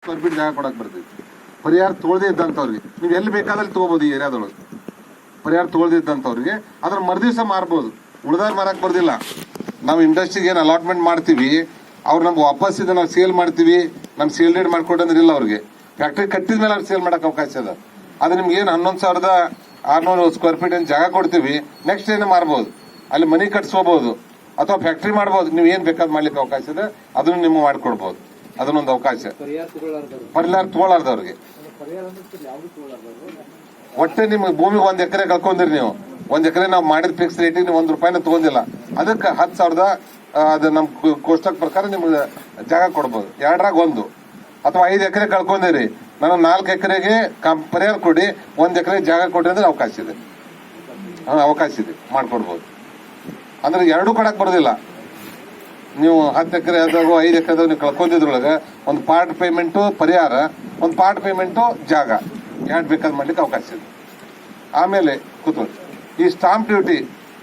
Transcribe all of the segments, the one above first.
Square feet ಜಾಗ ಕೊಡಕ್ಕೆ ಬರ್ತೈತಿ. ಪರಿಹಾರ ತೊಗೊಳ್ದೇ ಇದ್ದಂಥವ್ರಿಗೆ ನೀವು ಎಲ್ಲಿ ಬೇಕಾದಲ್ಲಿ ತೊಗೋಬೋದು. ಈ ಏರಿಯಾದೊಳಗೆ ಪರಿಹಾರ ತೊಗೊಳ್ದೇ ಇದ್ದಂಥವ್ರಿಗೆ ಅದ್ರ ಮರುದಿವಸ ಮಾರ್ಬೋದು. ಉಳಿದಾರ ಮಾರಕ್ಕೆ ಬರ್ದಿಲ್ಲ. ನಾವು ಇಂಡಸ್ಟ್ರಿಗೆ ಏನು ಅಲಾಟ್ಮೆಂಟ್ ಮಾಡ್ತೀವಿ, ಅವ್ರು ನಮ್ಗೆ ವಾಪಸ್ ಇದೆ ನಾವು ಸೇಲ್ ಮಾಡ್ತೀವಿ, ನಮ್ಮ ಸೇಲ್ ರೇಟ್ ಮಾಡ್ಕೊಡಂದ್ರೆ ಇಲ್ಲ. ಅವ್ರಿಗೆ ಫ್ಯಾಕ್ಟ್ರಿ ಕಟ್ಟಿದ ಮೇಲೆ ಅವ್ರು ಸೇಲ್ ಮಾಡಕ್ಕೆ ಅವಕಾಶ ಅದ. ಅದು ನಿಮ್ಗೆ ಏನು 11,600 ಸ್ಕ್ವೇರ್ ಫೀಟ್ ಏನು ಜಾಗ ಕೊಡ್ತೀವಿ, ನೆಕ್ಸ್ಟ್ ಏನು ಮಾರ್ಬೋದು, ಅಲ್ಲಿ ಮನಿ ಕಟ್ಸ್ಕೋಬಹುದು ಅಥವಾ ಫ್ಯಾಕ್ಟ್ರಿ ಮಾಡ್ಬೋದು. ನೀವು ಏನ್ ಬೇಕಾದ್ ಮಾಡ್ಲಿಕ್ಕೆ ಅವಕಾಶ ಇದೆ, ಅದನ್ನು ನಿಮ್ಮ ಮಾಡ್ಕೊಡ್ಬೋದು. ಅದನ್ನೊಂದು ಅವಕಾಶ. ಪರಿಹಾರ ತಗೊಳ್ಳಾರ್ದವ್ರಿಗೆ ಒಟ್ಟೆ ನಿಮ್ಗೆ ಭೂಮಿಗೆ 1 ಎಕರೆ ಕಳ್ಕೊಂಡಿರಿ. ನೀವು 1 ಎಕರೆ ನಾವು ಮಾಡಿದ ಫಿಕ್ಸ್ ರೇಟಿಗೆ ನೀವು ₹1 ತಗೊಂಡಿಲ್ಲ, ಅದಕ್ಕೆ 10,000 ಅದು ನಮ್ ಕೋಷ್ಟಕ ಪ್ರಕಾರ ನಿಮ್ಗೆ ಜಾಗ ಕೊಡ್ಬೋದು. 2ರಾಗ 1 ಅಥವಾ 5 ಎಕರೆ ಕಳ್ಕೊಂಡಿರಿ, ನಾನು 4 ಎಕರೆಗೆ ಪರಿಹಾರ ಕೊಡಿ, 1 ಎಕರೆ ಜಾಗ ಕೊಡಿ ಅಂದ್ರೆ ಅವಕಾಶ ಇದೆ. ಅವಕಾಶ ಇದೆ, ಮಾಡ್ಕೊಡ್ಬೋದು. ಅಂದ್ರೆ 2 ಕೊಡಕ್ ಬರೋದಿಲ್ಲ. ನೀವು 10 ಎಕರೆ ಆದಾಗ 5 ಎಕರೆ ನೀವು ಕಳ್ಕೊಂಡಿದ್ರೊಳಗೆ ಒಂದು ಪಾರ್ಟ್ ಪೇಮೆಂಟು ಪರಿಹಾರ, ಒಂದು ಪಾರ್ಟ್ ಪೇಮೆಂಟು ಜಾಗ, 2 ಬೇಕಾದ್ ಮಾಡ್ಲಿಕ್ಕೆ ಅವಕಾಶ ಇದೆ. ಆಮೇಲೆ ಕೂತ್ಕೊಳ್ಳಿ, ಈ ಸ್ಟಾಂಪ್ ಡ್ಯೂಟಿ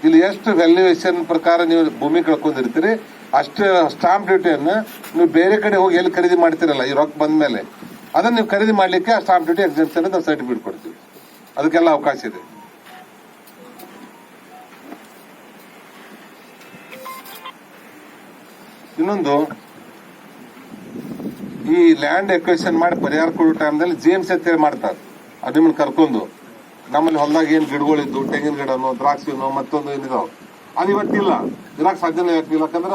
ಇಲ್ಲಿ ಎಷ್ಟು ವ್ಯಾಲ್ಯೂಯೇಷನ್ ಪ್ರಕಾರ ನೀವು ಭೂಮಿ ಕಳ್ಕೊಂಡಿರ್ತೀರಿ ಅಷ್ಟು ಸ್ಟಾಂಪ್ ಡ್ಯೂಟಿಯನ್ನು ನೀವು ಬೇರೆ ಕಡೆ ಹೋಗಿ ಎಲ್ಲಿ ಖರೀದಿ ಮಾಡ್ತೀರಲ್ಲ, ಈ ರೊಕ್ಕ ಬಂದ ಮೇಲೆ ಅದನ್ನ ನೀವು ಖರೀದಿ ಮಾಡ್ಲಿಕ್ಕೆ ಆ ಸ್ಟಾಂಪ್ ಡ್ಯೂಟಿ ಎಕ್ಸೆಂಪ್ಷನ್ ನಾವು ಸರ್ಟಿಫಿಕೇಟ್ ಕೊಡ್ತೀವಿ. ಅದಕ್ಕೆಲ್ಲ ಅವಕಾಶ ಇದೆ. ಇನ್ನೊಂದು, ಈ ಲ್ಯಾಂಡ್ ಎಕ್ವೇಷನ್ ಮಾಡಿ ಪರಿಹಾರ ಕೊಡೋ ಟೈಮ್ದಲ್ಲಿ GMC ಅಂತ ಹೇಳಿ ಮಾಡ್ತಾರೆ. ಅದು ನಿಮ್ಮನ್ನ ಕರ್ಕೊಂಡು ನಮ್ಮಲ್ಲಿ ಹೊಲದಾಗ ಏನ್ ಗಿಡಗಳಿದ್ದು, ತೆಂಗಿನ ಗಿಡನೋ ದ್ರಾಕ್ಷಿನೋ ಮತ್ತೊಂದು ಏನಿದಾವ್, ಅದು ಇವತ್ತಿಲ್ಲ, ಇರಾಕ್ ಸಾಧ್ಯನೇ ಆಗ್ತಿಲ್ಲ. ಯಾಕಂದ್ರೆ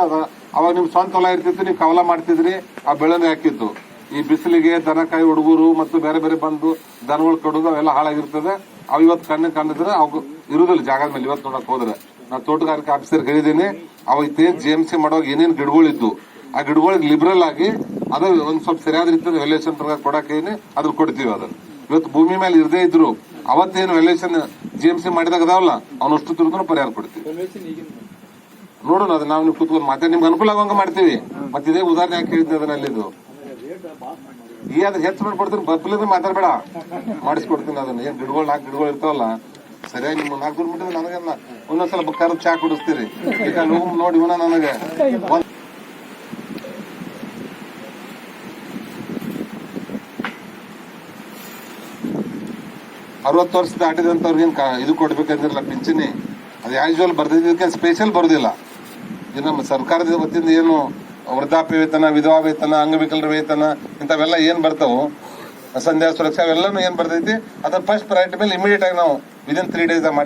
ಅವಾಗ ನಿಮ್ ಸ್ವಂತ ಹೊಲ ಇರ್ತಿತ್ತು, ನೀವು ಕವಲ ಮಾಡ್ತಿದ್ರಿ, ಆ ಬೆಳೆನೇ ಹಾಕಿತ್ತು. ಈ ಬಿಸಿಲಿಗೆ ದನಕಾಯಿ ಹುಡುಗರು ಮತ್ತು ಬೇರೆ ಬೇರೆ ಬಂದು ದನಗಳು ಕಡೋದು ಅವೆಲ್ಲ ಹಾಳಾಗಿರ್ತದೆ. ಅವು ಇವತ್ತು ಕಂಡಿದ್ರೆ ಅವು ಇರುದಿಲ್ಲ ಜಾಗದ ಮೇಲೆ. ಇವತ್ತು ನೋಡಕ್ ಹೋದ್ರೆ ನಾನು ತೋಟಗಾರಿಕೆ ಆಫೀಸರ್ ಹೇಳಿದ್ದೀನಿ, ಅವಾಗ GMC ಮಾಡುವಾಗ ಏನೇನು ಗಿಡಗಳಿದ್ದು ಆ ಗಿಡಗಳಿಗೆ ಲಿಬರಲ್ ಆಗಿ ಅದು ಒಂದ್ ಸ್ವಲ್ಪ ಸರಿಯಾದ ರೀತಿಯ ವ್ಯಾಲ್ಯೂಯೇಷನ್ ಪ್ರಕಾರ ಕೊಡಕ್ಕೆ ಅದ್ರ ಕೊಡ್ತೀವಿ. ಅದನ್ನ ಇವತ್ತು ಭೂಮಿ ಮೇಲೆ ಇರದೇ ಇದ್ರು ಅವತ್ತೇನು ವ್ಯಾಲ್ಯೂಯೇಷನ್ GMC ಮಾಡಿದಾಗ ಅದಾವಲ್ಲ, ಅವನಷ್ಟು ತಿರುಗೂ ಪರಿಹಾರ ಕೊಡ್ತೀವಿ. ನೋಡೋಣ, ಅದು ನಾವು ನೀವು ಕೂತ್ಕೊಂಡು ಮತ್ತೆ ನಿಮ್ಗೆ ಅನುಕೂಲ ಆಗಂಗ ಮಾಡ್ತೀವಿ. ಮತ್ತೆ ಇದೇ ಉದಾಹರಣೆ ಯಾಕೆ ಹೇಳಿದ್ದೆ ಅದನ್ನಲ್ಲಿದ್ದು ಈ ಅದ್ರ ಹೆಚ್ಚು ಮಾಡ್ಕೊಡ್ತೀನಿ, ಬಬ್ಲಿದ್ರೆ ಮಾತಾಡ್ಬೇಡ, ಮಾಡಿಸ್ಕೊಡ್ತೀನಿ. ಅದನ್ನ ಏನ್ ಗಿಡಗಳು 4 ಗಿಡಗಳು ಇರ್ತಾವಲ್ಲ, ಸರಿಯಾಗಿ ನಿಮ್ಮ 4 ಮೀಟರ್ ನನಗನ್ನ ಒಂದೊಂದ್ಸಲ ಕರೆದು ಚಾ ಕುಡಿಸ್ತೀರಿ. ಈಗ ನೋಡಿ ಇವನ ನನಗೆ 60 ವರ್ಷ ದಾಟಿದಂತವ್ರಿಗೇನ್ ಇದು ಕೊಡ್ಬೇಕಂದಿರಲ್ಲ ಪಿಂಚಣಿ. ಅದು ಆ್ಯೂಶುವಲ್ ಬರ್ದಿದ್ದಕ್ಕೆ ಸ್ಪೆಷಲ್ ಬರೋದಿಲ್ಲ. ಇದು ನಮ್ಮ ಸರ್ಕಾರದ ವತಿಯಿಂದ ಏನು ವೃದ್ಧಾಪ್ಯ ವೇತನ, ವಿಧವಾ ವೇತನ, ಅಂಗವಿಕಲರ ವೇತನ ಇಂಥವೆಲ್ಲ ಏನ್ ಬರ್ತಾವೋ, ಸಂಧ್ಯಾ ಸುರಕ್ಷಾ ಅವೆಲ್ಲನೂ ಏನ್ ಬರ್ತೈತಿ, ಅದ್ರ ಫಸ್ಟ್ ಪ್ರಯಾರಿಟಿ ಮೇಲೆ ಇಮಿಡಿಯೇಟ್ ಆಗಿ ನಾವು ವಿದಿನ್ 3 days ಮಾಡಿ